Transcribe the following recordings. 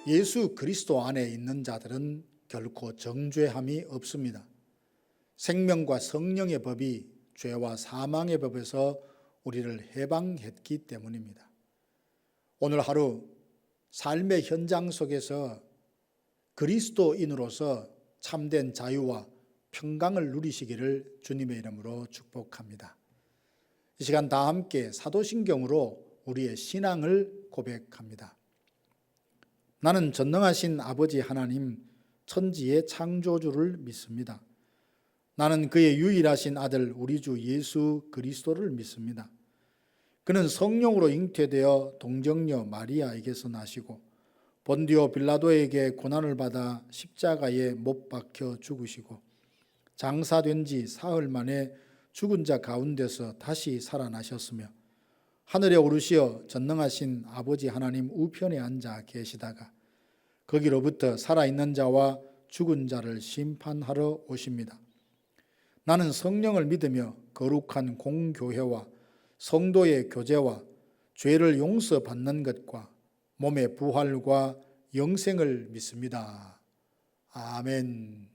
예수 그리스도 안에 있는 자들은 결코 정죄함이 없습니다. 생명과 성령의 법이 죄와 사망의 법에서 우리를 해방했기 때문입니다. 오늘 하루 삶의 현장 속에서 그리스도인으로서 참된 자유와 평강을 누리시기를 주님의 이름으로 축복합니다. 이 시간 다 함께 사도신경으로 우리의 신앙을 고백합니다. 나는 전능하신 아버지 하나님, 천지의 창조주를 믿습니다. 나는 그의 유일하신 아들 우리 주 예수 그리스도를 믿습니다. 그는 성령으로 잉태되어 동정녀 마리아에게서 나시고 본디오 빌라도에게 고난을 받아 십자가에 못 박혀 죽으시고 장사된 지 사흘 만에 죽은 자 가운데서 다시 살아나셨으며 하늘에 오르시어 전능하신 아버지 하나님 우편에 앉아 계시다가 거기로부터 살아있는 자와 죽은 자를 심판하러 오십니다. 나는 성령을 믿으며 거룩한 공교회와 성도의 교제와 죄를 용서받는 것과 몸의 부활과 영생을 믿습니다. 아멘.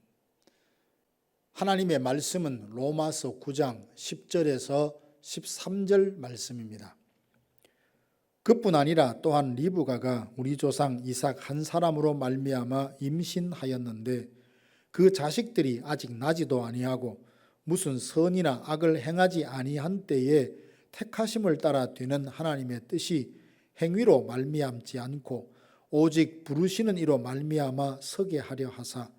하나님의 말씀은 로마서 9장 10절에서 13절 말씀입니다. 그뿐 아니라 또한 리브가가 우리 조상 이삭 한 사람으로 말미암아 임신하였는데 그 자식들이 아직 나지도 아니하고 무슨 선이나 악을 행하지 아니한 때에 택하심을 따라 되는 하나님의 뜻이 행위로 말미암지 않고 오직 부르시는 이로 말미암아 서게 하려 하사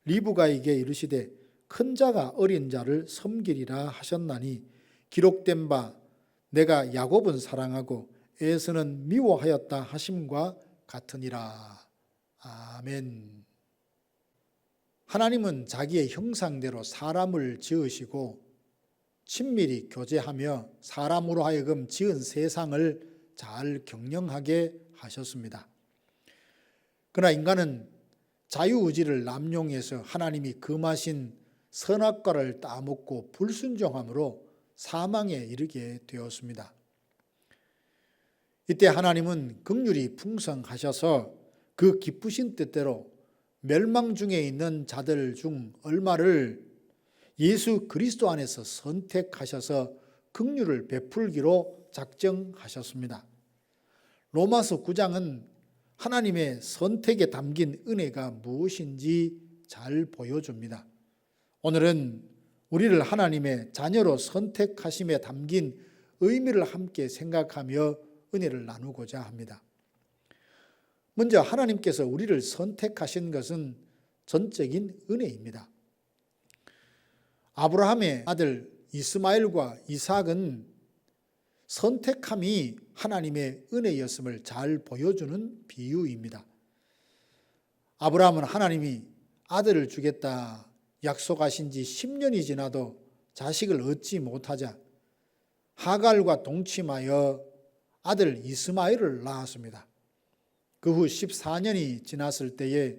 리브가에게 이르시되 큰 자가 어린 자를 섬기리라 하셨나니 기록된 바 내가 야곱은 사랑하고 에서는 미워하였다 하심과 같으니라. 아멘. 하나님은 자기의 형상대로 사람을 지으시고 친밀히 교제하며 사람으로 하여금 지은 세상을 잘 경영하게 하셨습니다. 그러나 인간은 자유의지를 남용해서 하나님이 금하신 선악과를 따먹고 불순종함으로 사망에 이르게 되었습니다. 이때 하나님은 긍휼이 풍성하셔서 그 기쁘신 뜻대로 멸망 중에 있는 자들 중 얼마를 예수 그리스도 안에서 선택하셔서 긍휼을 베풀기로 작정하셨습니다. 로마서 9장은 하나님의 선택에 담긴 은혜가 무엇인지 잘 보여줍니다. 오늘은 우리를 하나님의 자녀로 선택하심에 담긴 의미를 함께 생각하며 은혜를 나누고자 합니다. 먼저 하나님께서 우리를 선택하신 것은 전적인 은혜입니다. 아브라함의 아들 이스마엘과 이삭은 선택함이 하나님의 은혜였음을 잘 보여주는 비유입니다. 아브라함은 하나님이 아들을 주겠다 약속하신 지 10년이 지나도 자식을 얻지 못하자 하갈과 동침하여 아들 이스마엘을 낳았습니다. 그 후 14년이 지났을 때에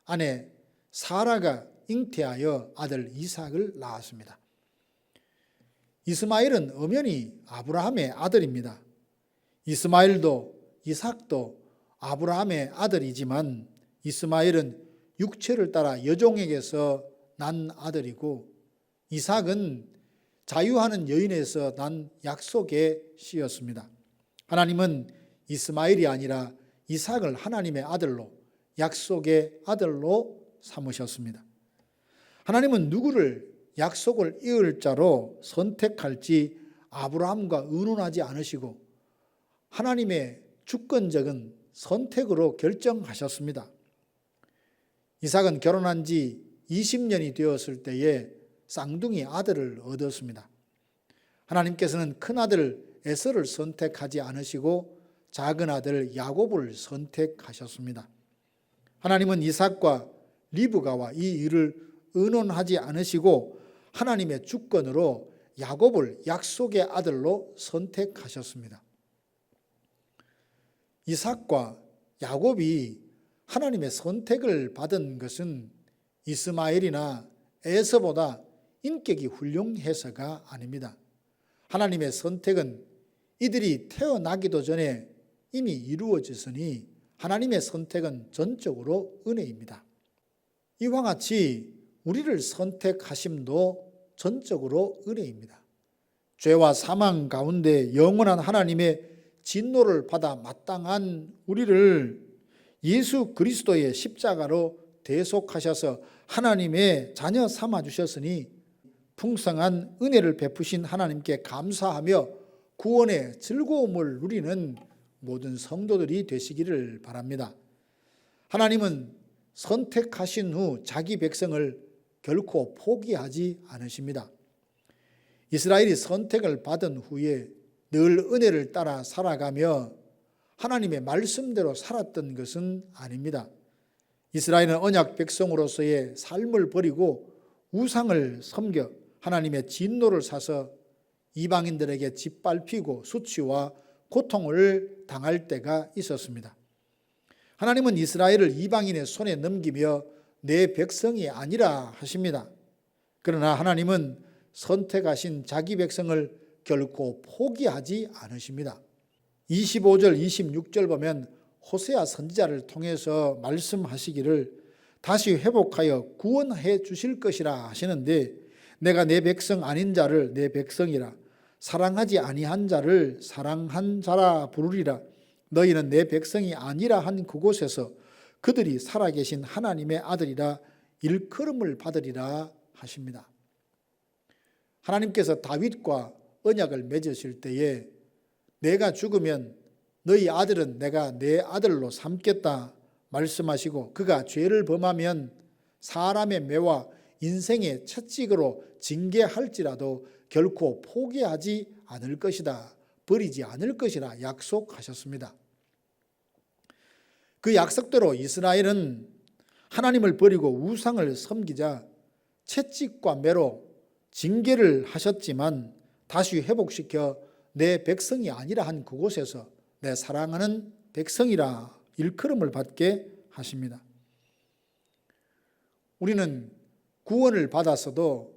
아내 사라가 잉태하여 아들 이삭을 낳았습니다. 이스마엘은 엄연히 아브라함의 아들입니다. 이스마엘도 이삭도 아브라함의 아들이지만 이스마엘은 육체를 따라 여종에게서 난 아들이고 이삭은 자유하는 여인에서 난 약속의 씨였습니다. 하나님은 이스마엘이 아니라 이삭을 하나님의 아들로 약속의 아들로 삼으셨습니다. 하나님은 누구를 약속을 이을 자로 선택할지 아브라함과 의논하지 않으시고 하나님의 주권적인 선택으로 결정하셨습니다. 이삭은 결혼한 지 20년이 되었을 때에 쌍둥이 아들을 얻었습니다. 하나님께서는 큰아들 에서를 선택하지 않으시고 작은 아들 야곱을 선택하셨습니다. 하나님은 이삭과 리브가와 이 일을 의논하지 않으시고 하나님의 주권으로 야곱을 약속의 아들로 선택하셨습니다. 이삭과 야곱이 하나님의 선택을 받은 것은 이스마엘이나 에서보다 인격이 훌륭해서가 아닙니다. 하나님의 선택은 이들이 태어나기도 전에 이미 이루어졌으니 하나님의 선택은 전적으로 은혜입니다. 이와 같이 우리를 선택하심도 전적으로 은혜입니다. 죄와 사망 가운데 영원한 하나님의 진노를 받아 마땅한 우리를 예수 그리스도의 십자가로 대속하셔서 하나님의 자녀 삼아 주셨으니 풍성한 은혜를 베푸신 하나님께 감사하며 구원의 즐거움을 누리는 모든 성도들이 되시기를 바랍니다. 하나님은 선택하신 후 자기 백성을 결코 포기하지 않으십니다. 이스라엘이 선택을 받은 후에 늘 은혜를 따라 살아가며 하나님의 말씀대로 살았던 것은 아닙니다. 이스라엘은 언약 백성으로서의 삶을 버리고 우상을 섬겨 하나님의 진노를 사서 이방인들에게 짓밟히고 수치와 고통을 당할 때가 있었습니다. 하나님은 이스라엘을 이방인의 손에 넘기며 내 백성이 아니라 하십니다. 그러나 하나님은 선택하신 자기 백성을 결코 포기하지 않으십니다. 25절 26절 보면 호세아 선지자를 통해서 말씀하시기를 다시 회복하여 구원해 주실 것이라 하시는데 내가 내 백성 아닌 자를 내 백성이라 사랑하지 아니한 자를 사랑한 자라 부르리라. 너희는 내 백성이 아니라 한 그곳에서 그들이 살아계신 하나님의 아들이라 일컬음을 받으리라 하십니다. 하나님께서 다윗과 언약을 맺으실 때에 내가 죽으면 너희 아들은 내가 내 아들로 삼겠다 말씀하시고 그가 죄를 범하면 사람의 매와 인생의 채찍으로 징계할지라도 결코 포기하지 않을 것이다. 버리지 않을 것이라 약속하셨습니다. 그 약속대로 이스라엘은 하나님을 버리고 우상을 섬기자 채찍과 매로 징계를 하셨지만 다시 회복시켜 내 백성이 아니라 한 그곳에서 내 사랑하는 백성이라 일컬음을 받게 하십니다. 우리는 구원을 받았어도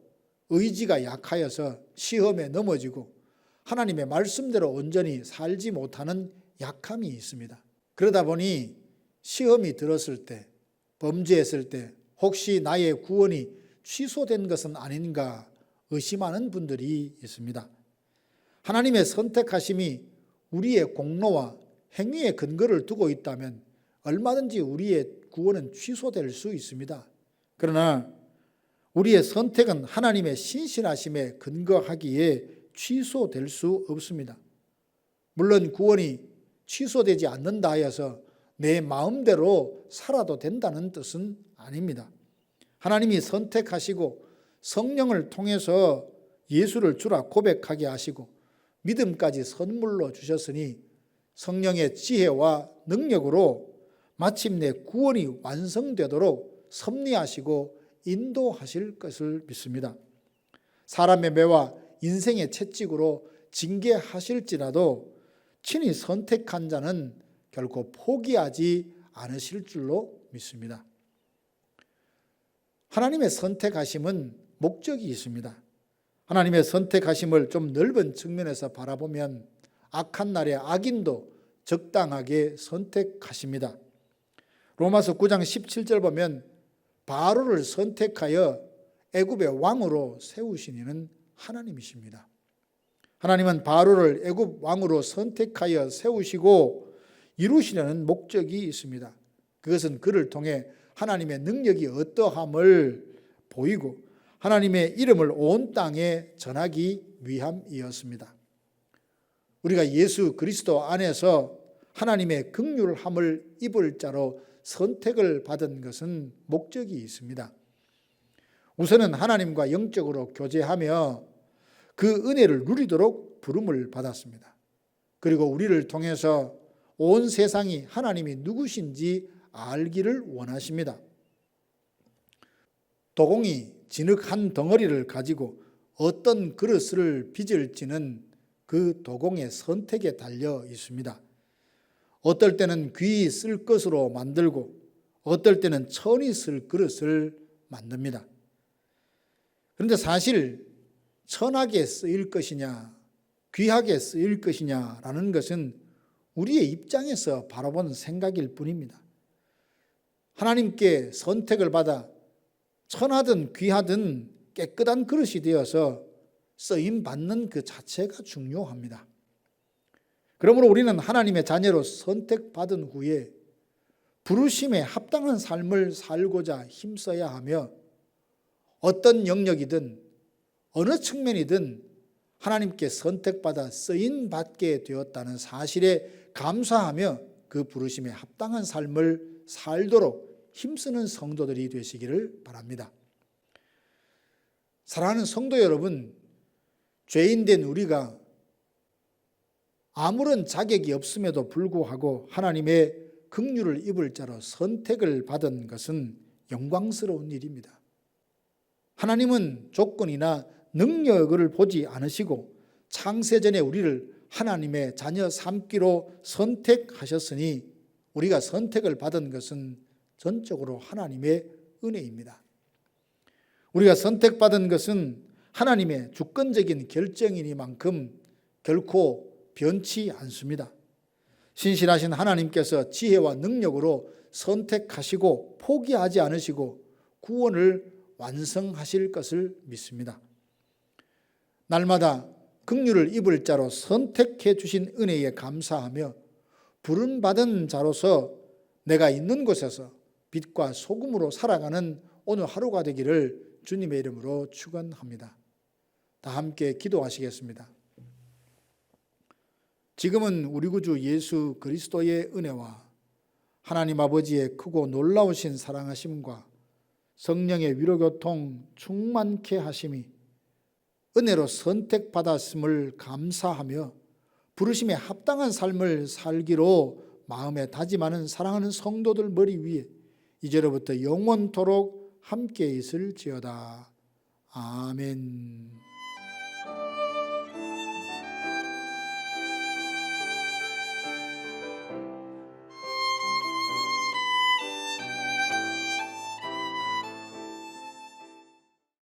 의지가 약하여서 시험에 넘어지고 하나님의 말씀대로 온전히 살지 못하는 약함이 있습니다. 그러다 보니 시험이 들었을 때, 범죄했을 때 혹시 나의 구원이 취소된 것은 아닌가 의심하는 분들이 있습니다. 하나님의 선택하심이 우리의 공로와 행위의 근거를 두고 있다면 얼마든지 우리의 구원은 취소될 수 있습니다. 그러나 우리의 선택은 하나님의 신실하심에 근거하기에 취소될 수 없습니다. 물론 구원이 취소되지 않는다 하여서 내 마음대로 살아도 된다는 뜻은 아닙니다. 하나님이 선택하시고 성령을 통해서 예수를 주라 고백하게 하시고 믿음까지 선물로 주셨으니 성령의 지혜와 능력으로 마침내 구원이 완성되도록 섭리하시고 인도하실 것을 믿습니다. 사람의 매와 인생의 채찍으로 징계하실지라도 친히 선택한 자는 결코 포기하지 않으실 줄로 믿습니다. 하나님의 선택하심은 목적이 있습니다. 하나님의 선택하심을 좀 넓은 측면에서 바라보면 악한 날의 악인도 적당하게 선택하십니다. 로마서 9장 17절 보면 바로를 선택하여 애굽의 왕으로 세우신 이는 하나님이십니다. 하나님은 바로를 애굽 왕으로 선택하여 세우시고 이루시려는 목적이 있습니다. 그것은 그를 통해 하나님의 능력이 어떠함을 보이고 하나님의 이름을 온 땅에 전하기 위함이었습니다. 우리가 예수 그리스도 안에서 하나님의 긍휼함을 입을 자로 선택을 받은 것은 목적이 있습니다. 우선은 하나님과 영적으로 교제하며 그 은혜를 누리도록 부름을 받았습니다. 그리고 우리를 통해서 온 세상이 하나님이 누구신지 알기를 원하십니다. 도공이 진흙 한 덩어리를 가지고 어떤 그릇을 빚을지는 그 도공의 선택에 달려 있습니다. 어떨 때는 귀히 쓸 것으로 만들고 어떨 때는 천히 쓸 그릇을 만듭니다. 그런데 사실 천하게 쓰일 것이냐 귀하게 쓰일 것이냐라는 것은 우리의 입장에서 바라본 생각일 뿐입니다. 하나님께 선택을 받아 천하든 귀하든 깨끗한 그릇이 되어서 쓰임 받는 그 자체가 중요합니다. 그러므로 우리는 하나님의 자녀로 선택받은 후에 부르심에 합당한 삶을 살고자 힘써야 하며 어떤 영역이든 어느 측면이든 하나님께 선택받아 쓰임받게 되었다는 사실에 감사하며 그 부르심에 합당한 삶을 살도록 힘쓰는 성도들이 되시기를 바랍니다. 사랑하는 성도 여러분, 죄인된 우리가 아무런 자격이 없음에도 불구하고 하나님의 긍휼을 입을 자로 선택을 받은 것은 영광스러운 일입니다. 하나님은 조건이나 능력을 보지 않으시고 창세전에 우리를 하나님의 자녀 삼기로 선택하셨으니 우리가 선택을 받은 것은 전적으로 하나님의 은혜입니다. 우리가 선택받은 것은 하나님의 주권적인 결정이니만큼 결코 변치 않습니다. 신실하신 하나님께서 지혜와 능력으로 선택하시고 포기하지 않으시고 구원을 완성하실 것을 믿습니다. 날마다 긍휼을 입을 자로 선택해 주신 은혜에 감사하며 부름받은 자로서 내가 있는 곳에서 빛과 소금으로 살아가는 오늘 하루가 되기를 주님의 이름으로 축원합니다. 다 함께 기도하시겠습니다. 지금은 우리 구주 예수 그리스도의 은혜와 하나님 아버지의 크고 놀라우신 사랑하심과 성령의 위로교통 충만케 하심이 은혜로 선택받았음을 감사하며 부르심에 합당한 삶을 살기로 마음에 다짐하는 사랑하는 성도들 머리 위에 이제로부터 영원토록 함께 있을지어다. 아멘.